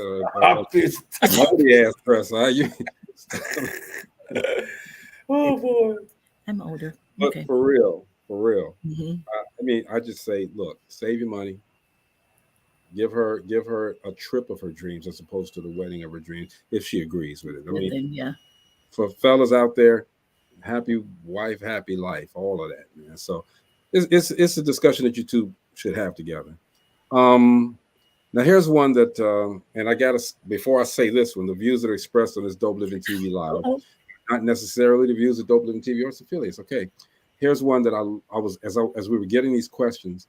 moldy ass dress. Oh boy. I'm older. But okay. For real. I mean, I just say, look, save your money. Give her a trip of her dreams as opposed to the wedding of her dreams, if she agrees with it. I mean, yeah. for fellas out there, happy wife, happy life, all of that, man. So it's a discussion that you two should have together. Now here's one that, and I gotta, before I say this one, the views that are expressed on this Dope Living TV Live, not necessarily the views of Dope Living TV or its affiliates. Okay, here's one that I was as we were getting these questions,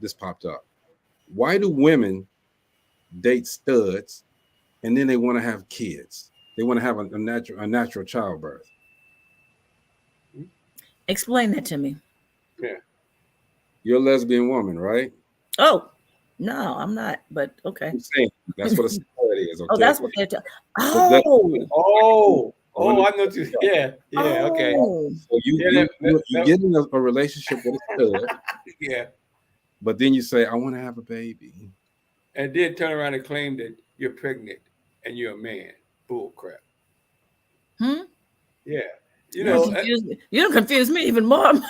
this popped up. Why do women date studs and then they want to have kids? They want to have a natural childbirth. Explain that to me. Yeah. You're a lesbian woman, right? Oh, no, I'm not. But okay. I'm saying that's what a stud is. Okay? Oh, that's what they're talking. I know you. Yeah, okay. So you get in a relationship with a stud. Yeah. But then you say, I want to have a baby. And then turn around and claim that you're pregnant and you're a man. Bull crap. Yeah. You don't confuse me even more. I'm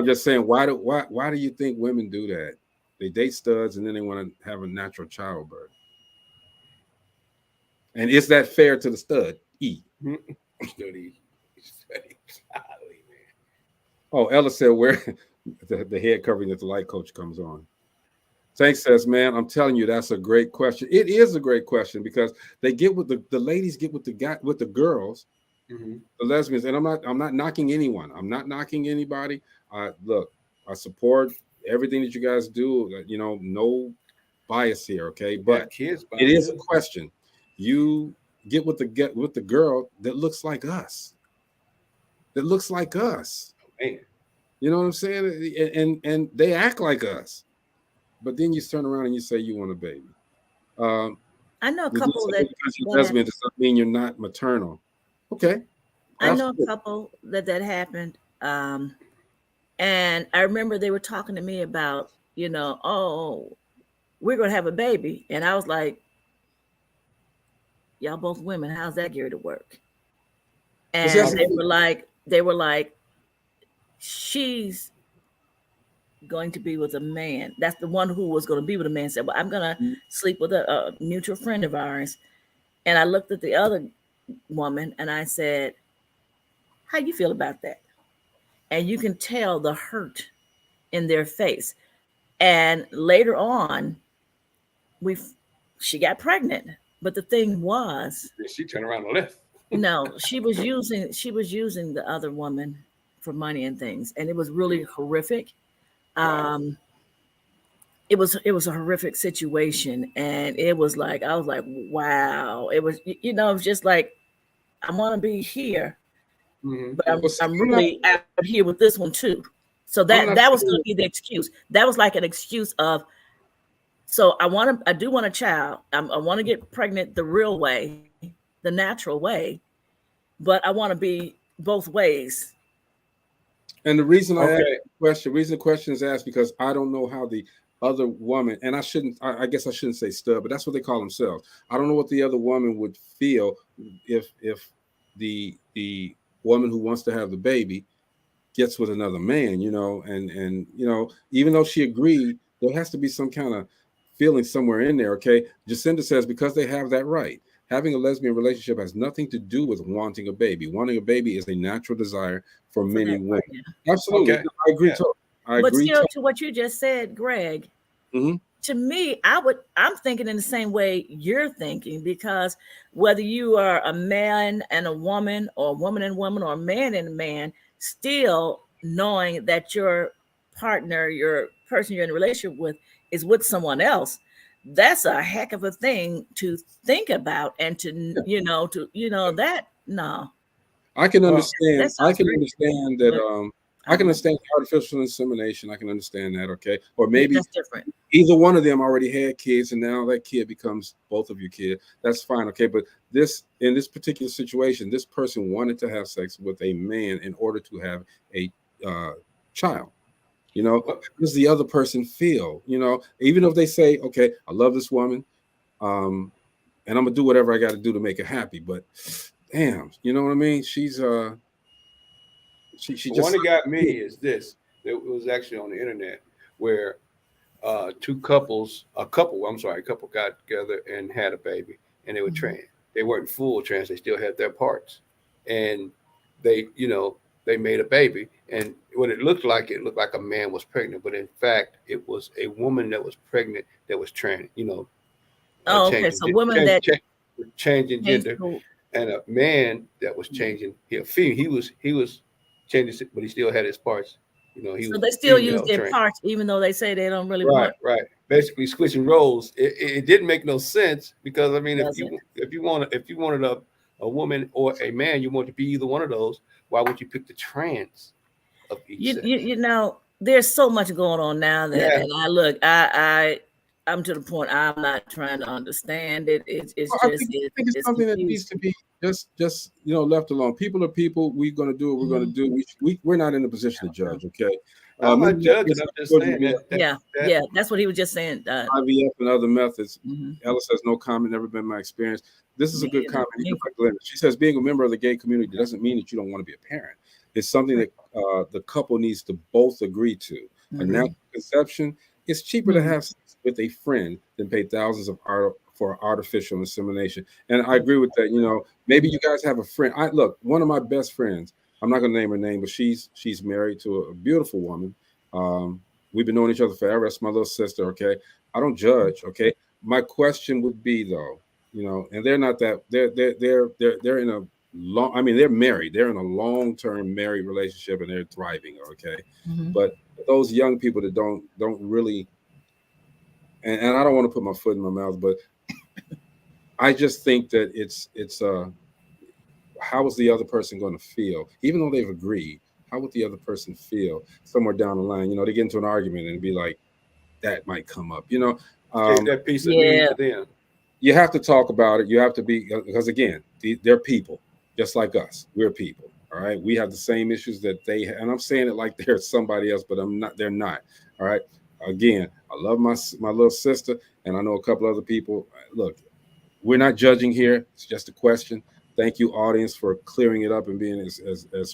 just saying, why do you think women do that? They date studs and then they want to have a natural childbirth. And is that fair to the stud? Study. Oh, Ella said where the head covering that the light coach comes on. Thanks, says, man, I'm telling you, that's a great question. It is a great question because they get with the ladies get with the girls, the lesbians, and I'm not knocking anyone. I'm not knocking anybody. Look, I support everything that you guys do. You know, no bias here, okay? But it is a question. You get with the girl that looks like us. That looks like us. Man. You know what I'm saying? And they act like us. But then you turn around and you say you want a baby. I know a couple that because you're lesbian does not mean you're not maternal. Okay. I know a couple that happened. And I remember they were talking to me about, oh, we're going to have a baby. And I was like, y'all both women, how's that geared to work? And they were like, she's going to be with a man. That's the one who was going to be with a man. Said, well, I'm going to sleep with a mutual friend of ours. And I looked at the other woman and I said, how you feel about that? And you can tell the hurt in their face. And later on, she got pregnant. But the thing was, she turned around and left. No, she was using the other woman for money and things, and it was really horrific. It was a horrific situation, and it was like I was like, wow. It was it was just like I want to be here, but I'm really out here with this one too. So that was going to be the excuse. That was like an excuse of. So I do want a child. I want to get pregnant the real way, the natural way, but I want to be both ways. And the reason I asked the question is asked because I don't know how the other woman, and I guess I shouldn't say stud, but that's what they call themselves. I don't know what the other woman would feel if the woman who wants to have the baby gets with another man, and even though she agreed, there has to be some kind of feeling somewhere in there. Okay. Jacinda says, because they have that right. Having a lesbian relationship has nothing to do with wanting a baby. Wanting a baby is a natural desire for many women. Yeah. Absolutely. Okay. I agree. Yeah. But still, to what you just said, Greg, to me, I'm thinking in the same way you're thinking, because whether you are a man and a woman, or a woman and woman, or a man and a man, still knowing that your partner, your person you're in a relationship with, is with someone else, that's a heck of a thing to think about, and to that no. I can understand. I can understand that. I can understand artificial insemination. I can understand that. Okay, or maybe that's different. Either one of them already had kids, and now that kid becomes both of your kids. That's fine. Okay, but in this particular situation, this person wanted to have sex with a man in order to have a child. How does the other person feel? Even if they say, okay, I love this woman, and I'm gonna do whatever I got to do to make her happy. But damn, you know what I mean? She's she just. One that got me is this. It was actually on the internet where a couple got together and had a baby, and they were trans. they weren't full trans. They still had their parts, and they, they made a baby, and what it looked like a man was pregnant, but in fact, it was a woman that was pregnant that was trans. Oh, okay. So women that changing gender, and a man that was changing. He was changing, but he still had his parts. So they still use their parts, even though they say they don't really want. Right. Basically, switching roles. It didn't make no sense because I mean, if you wanted a woman or a man, you want to be either one of those. Why would you pick the trans of each sex? There's so much going on now that, and I'm to the point I'm not trying to understand it. I think it's something that needs to be just left alone. People are people. We're going to do what we're going to do. We're not in a position to judge. Okay. I'm not judging. I'm just saying that. That's what he was just saying. IVF and other methods. Ellis has no comment. Never been my experience. This is a good comment here by Glenn. She says being a member of the gay community doesn't mean that you don't want to be a parent. It's something that the couple needs to both agree to. A natural conception. It's cheaper to have sex with a friend than pay thousands for artificial insemination. And I agree with that. Maybe you guys have a friend. Look, one of my best friends, I'm not going to name her name, but she's married to a beautiful woman. We've been knowing each other forever. That's my little sister. Okay. I don't judge. Okay. My question would be though, and they're not that they're in a long, I mean, they're married. They're in a long-term married relationship and they're thriving. Okay. But those young people that don't really, and I don't want to put my foot in my mouth, but I just think that it's how is the other person going to feel? Even though they've agreed, how would the other person feel somewhere down the line? They get into an argument and be like, that might come up, that piece of meaning to them. You have to talk about it. You have to be, because again, they're people just like us. We're people. All right. We have the same issues that they have. And I'm saying it like they're somebody else, but they're not. All right. Again, I love my little sister, and I know a couple other people. Look, we're not judging here. It's just a question. Thank you, audience, for clearing it up and being as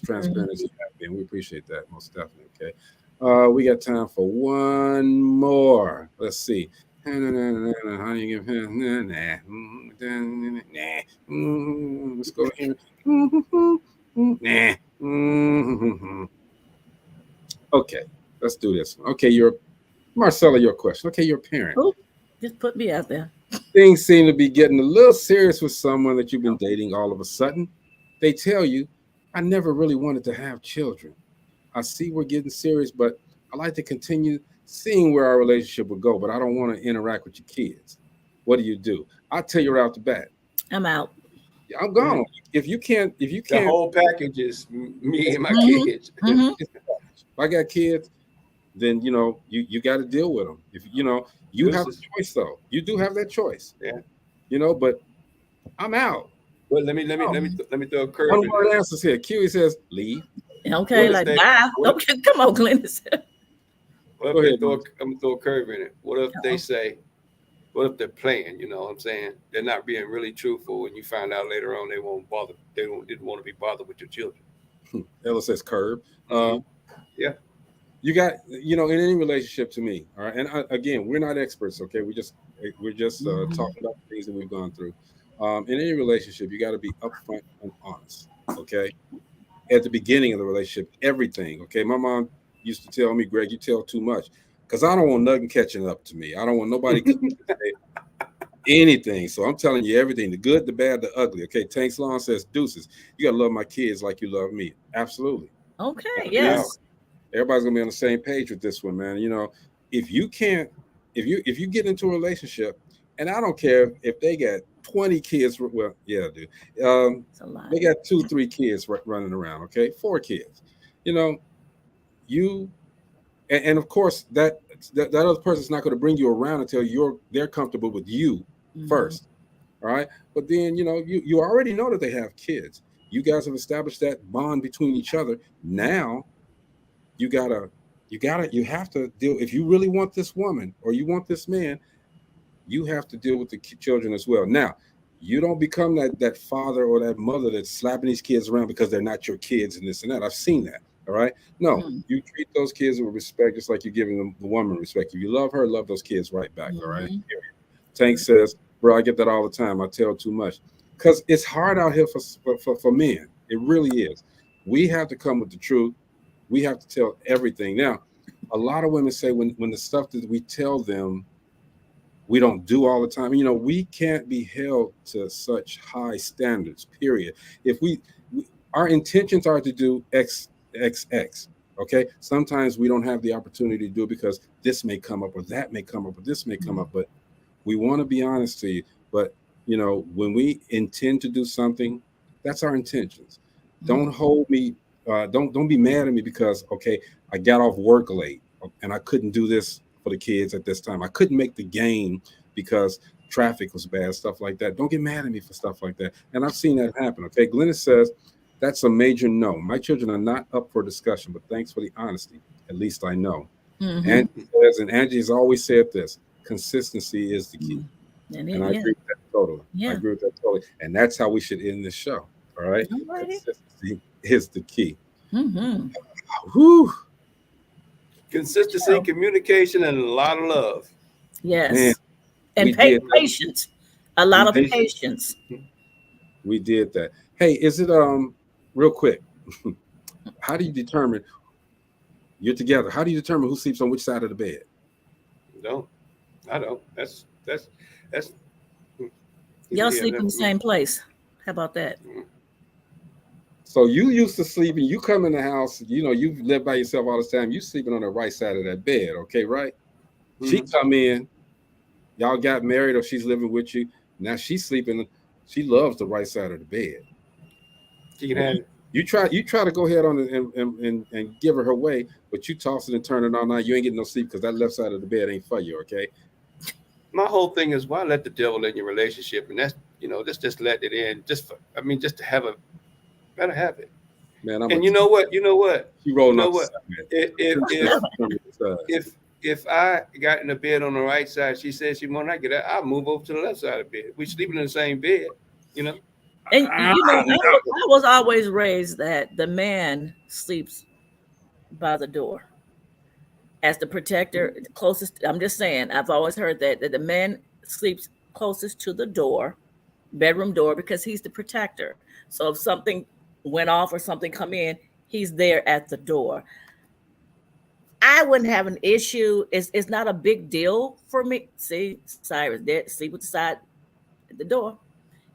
transparent as you have been. We appreciate that most definitely. Okay. We got time for one more. Let's see. How do you give let's go here. Okay, let's do this. Okay, Marcella, your question. Okay, you're a parent. Ooh, just put me out there. Things seem to be getting a little serious with someone that you've been dating all of a sudden. They tell you, I never really wanted to have children. I see we're getting serious, but I like to continue seeing where our relationship would go, but I don't want to interact with your kids. What do? I tell you right off the bat. I'm out. I'm gone. If you can't, the whole package is me and my kids. If I got kids, then you got to deal with them. If you have a choice though. You do have that choice. Yeah. But I'm out. Well, let me throw a curve. One more answers here. Q says leave. Okay, like bye. Okay, come on, Glenn. What if I'm gonna throw a curve in it? What if they say, what if they're playing? You know what I'm saying? They're not being really truthful, and you find out later on they won't bother. Didn't want to be bothered with your children. Ella says curve. Yeah. You got, in any relationship to me, all right. And again, we're not experts, okay? We're just talking about the things that we've gone through. In any relationship, you got to be upfront and honest, okay? At the beginning of the relationship, everything, okay? My mom used to tell me, Greg, you tell too much, because I don't want nothing catching up to me. I don't want nobody to say anything. So I'm telling you everything, the good, the bad, the ugly, okay? Tank Salon says, deuces, you got to love my kids like you love me. Absolutely. Okay, yes. Everybody's gonna be on the same page with this one, man. If you get into a relationship, and I don't care if they got 20 kids, well, yeah, dude. They got 2-3 kids running around, okay? 4 kids. And of course that other person's not going to bring you around until they're comfortable with you first. All right. But then you already know that they have kids. You guys have established that bond between each other. Now you have to deal. If you really want this woman or you want this man, you have to deal with the children as well. Now, you don't become that father or that mother that's slapping these kids around because they're not your kids and this and that. I've seen that. All right. No, you treat those kids with respect, just like you're giving them the woman respect. If you love her, love those kids right back. All right. Tank says, bro, I get that all the time. I tell too much. because it's hard out here for men. It really is. We have to come with the truth. We have to tell everything. Now, a lot of women say when the stuff that we tell them, we don't do all the time. You know, we can't be held to such high standards, period. If our intentions are to do XXX, okay? Sometimes we don't have the opportunity to do it because this may come up or that may come up or this may come up, but we want to be honest to you. But, you know, when we intend to do something, that's our intentions. Don't hold me, don't be mad at me because, okay, I got off work late and I couldn't do this for the kids at this time. I couldn't make the game because traffic was bad, stuff like that. Don't get mad at me for stuff like that. And I've seen that happen, okay? Glennis says, that's a major no. My children are not up for discussion, but thanks for the honesty. At least I know. Angie says, and Angie has always said this, consistency is the key. And I agree with that totally. I agree with that totally. And that's how we should end this show, all right? Consistency is the key. Whew. Consistency, communication, and a lot of love. Yes. Man, and patience. A lot of patience. We did that. Hey, is it real quick? How do you determine you're together? How do you determine who sleeps on which side of the bed? No, I don't. That's y'all sleep in the same place. How about that? So you used to sleep and you come in the house, you know, you've lived by yourself all this time. You sleeping on the right side of that bed, okay, right? She come in, y'all got married or she's living with you. Now she's sleeping, she loves the right side of the bed. She can have it. You try to go ahead on and give her way, but you toss it and turn it all night. You ain't getting no sleep because that left side of the bed ain't for you, okay? My whole thing is why let the devil in your relationship? And that's, you know, just let it in. Just to have a better habit. Man, you know what? You know what? If I got in the bed on the right side, she said she might not get out, I'll move over to the left side of the bed. We sleeping in the same bed, you know. And you know, I was always raised that the man sleeps by the door as the protector, closest. I'm just saying, I've always heard that the man sleeps closest to the door, bedroom door, because he's the protector. So if something went off or something come in, he's there at the door. I wouldn't have an issue. It's not a big deal for me. See, Cyrus there, sleep with the side at the door.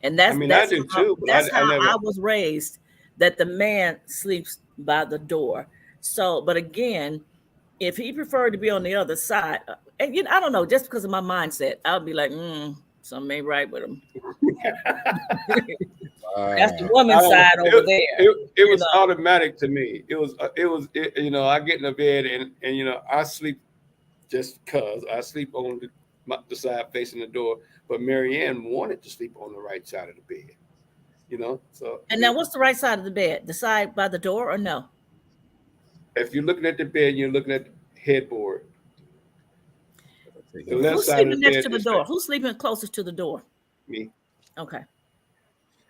And that's I do too. That's how I was raised, that the man sleeps by the door. So, but again, if he preferred to be on the other side, and you know, I don't know, just because of my mindset, I would be like, something ain't right with him. That's the woman's side over there. It was automatic to me. It was you know, I get in the bed and you know, I sleep just because I sleep on the side facing the door. But Marianne wanted to sleep on the right side of the bed, you know. So. And now, what's the right side of the bed? The side by the door, or no? If you're looking at the bed, you're looking at the headboard. The left Who's side sleeping of the next bed to the door? Who's sleeping closest to the door? Me. Okay.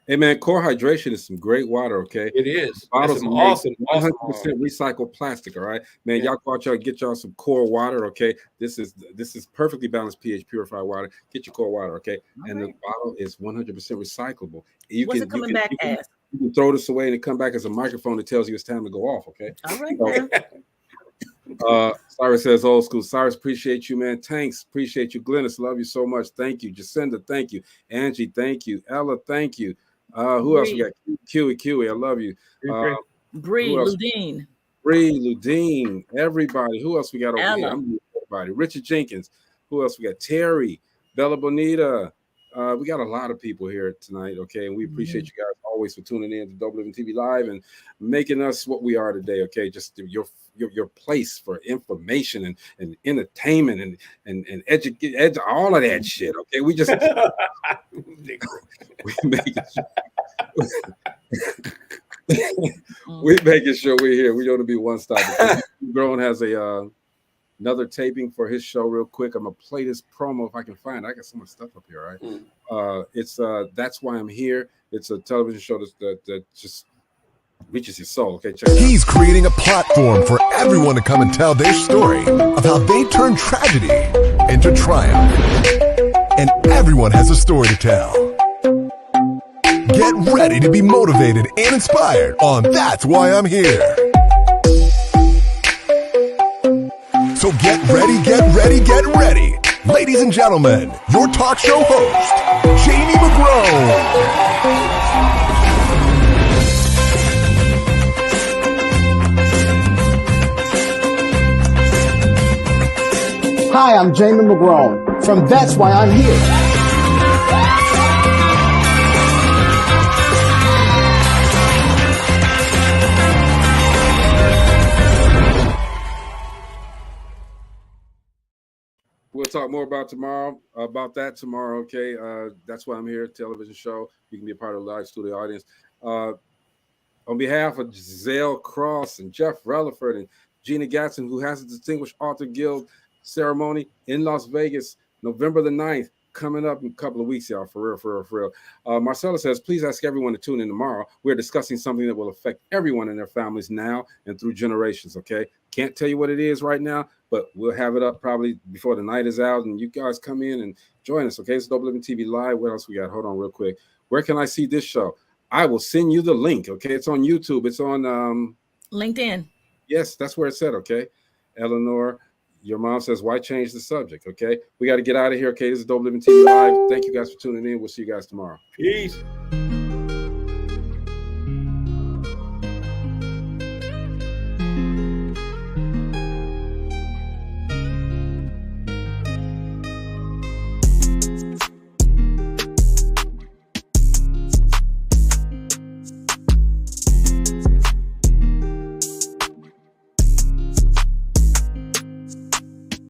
Hey man, Core Hydration is some great water, okay? It is. Bottles some awesome 100% recycled plastic, all right? Man, y'all go out, y'all get y'all some Core water, okay? This is perfectly balanced pH purified water. Get your Core water, okay? And the bottle is 100% recyclable. What's it coming back as? You can throw this away and it come back as a microphone that tells you it's time to go off, okay? All right. Cyrus says old school. Cyrus, appreciate you, man. Tanks, appreciate you. Glennis, love you so much. Thank you. Jacinda, thank you. Angie, thank you. Ella, thank you. Who else we got? Kiwi, I love you. Bree, Ludine. Everybody. Who else we got over here? I'm everybody. Richard Jenkins. Who else we got? Terry, Bella Bonita. We got a lot of people here tonight, okay? And we appreciate you guys always for tuning in to Dope Living TV Live and making us what we are today, okay? Just your place for information and entertainment and education, all of that shit, okay? We just we're making sure we're here. We don't want to be one stop. Grown has another taping for his show real quick. I'm gonna play this promo if I can find it. I got so much stuff up here, right? It's That's Why I'm Here. It's a television show that just reaches your soul. Okay, check it out. He's creating a platform for everyone to come and tell their story of how they turned tragedy into triumph. And everyone has a story to tell. Get ready to be motivated and inspired on That's Why I'm Here. So get ready, get ready, get ready. Ladies and gentlemen, your talk show host, Jamie McGrone. Hi, I'm Jamie McGrone from That's Why I'm Here. We'll talk more about that tomorrow. Okay, That's Why I'm Here. Television show. You can be a part of the live studio audience. On behalf of Giselle Cross and Jeff Relaford and Gina Gatson, who has a Distinguished Author Guild ceremony in Las Vegas, November the 9th, coming up in a couple of weeks, y'all, for real. Marcella says, please ask everyone to tune in tomorrow. We're discussing something that will affect everyone and their families now and through generations, okay? Can't tell you what it is right now, but we'll have it up probably before the night is out, and you guys come in and join us, okay? It's Dope Living TV Live. What else we got? Hold on real quick. Where can I see this show? I will send you the link, okay? It's on YouTube. It's on LinkedIn. Yes, that's where it's at, okay? Eleanor, your mom says, why change the subject, okay? We got to get out of here, okay? This is Dope Living TV Live. Thank you guys for tuning in. We'll see you guys tomorrow. Peace.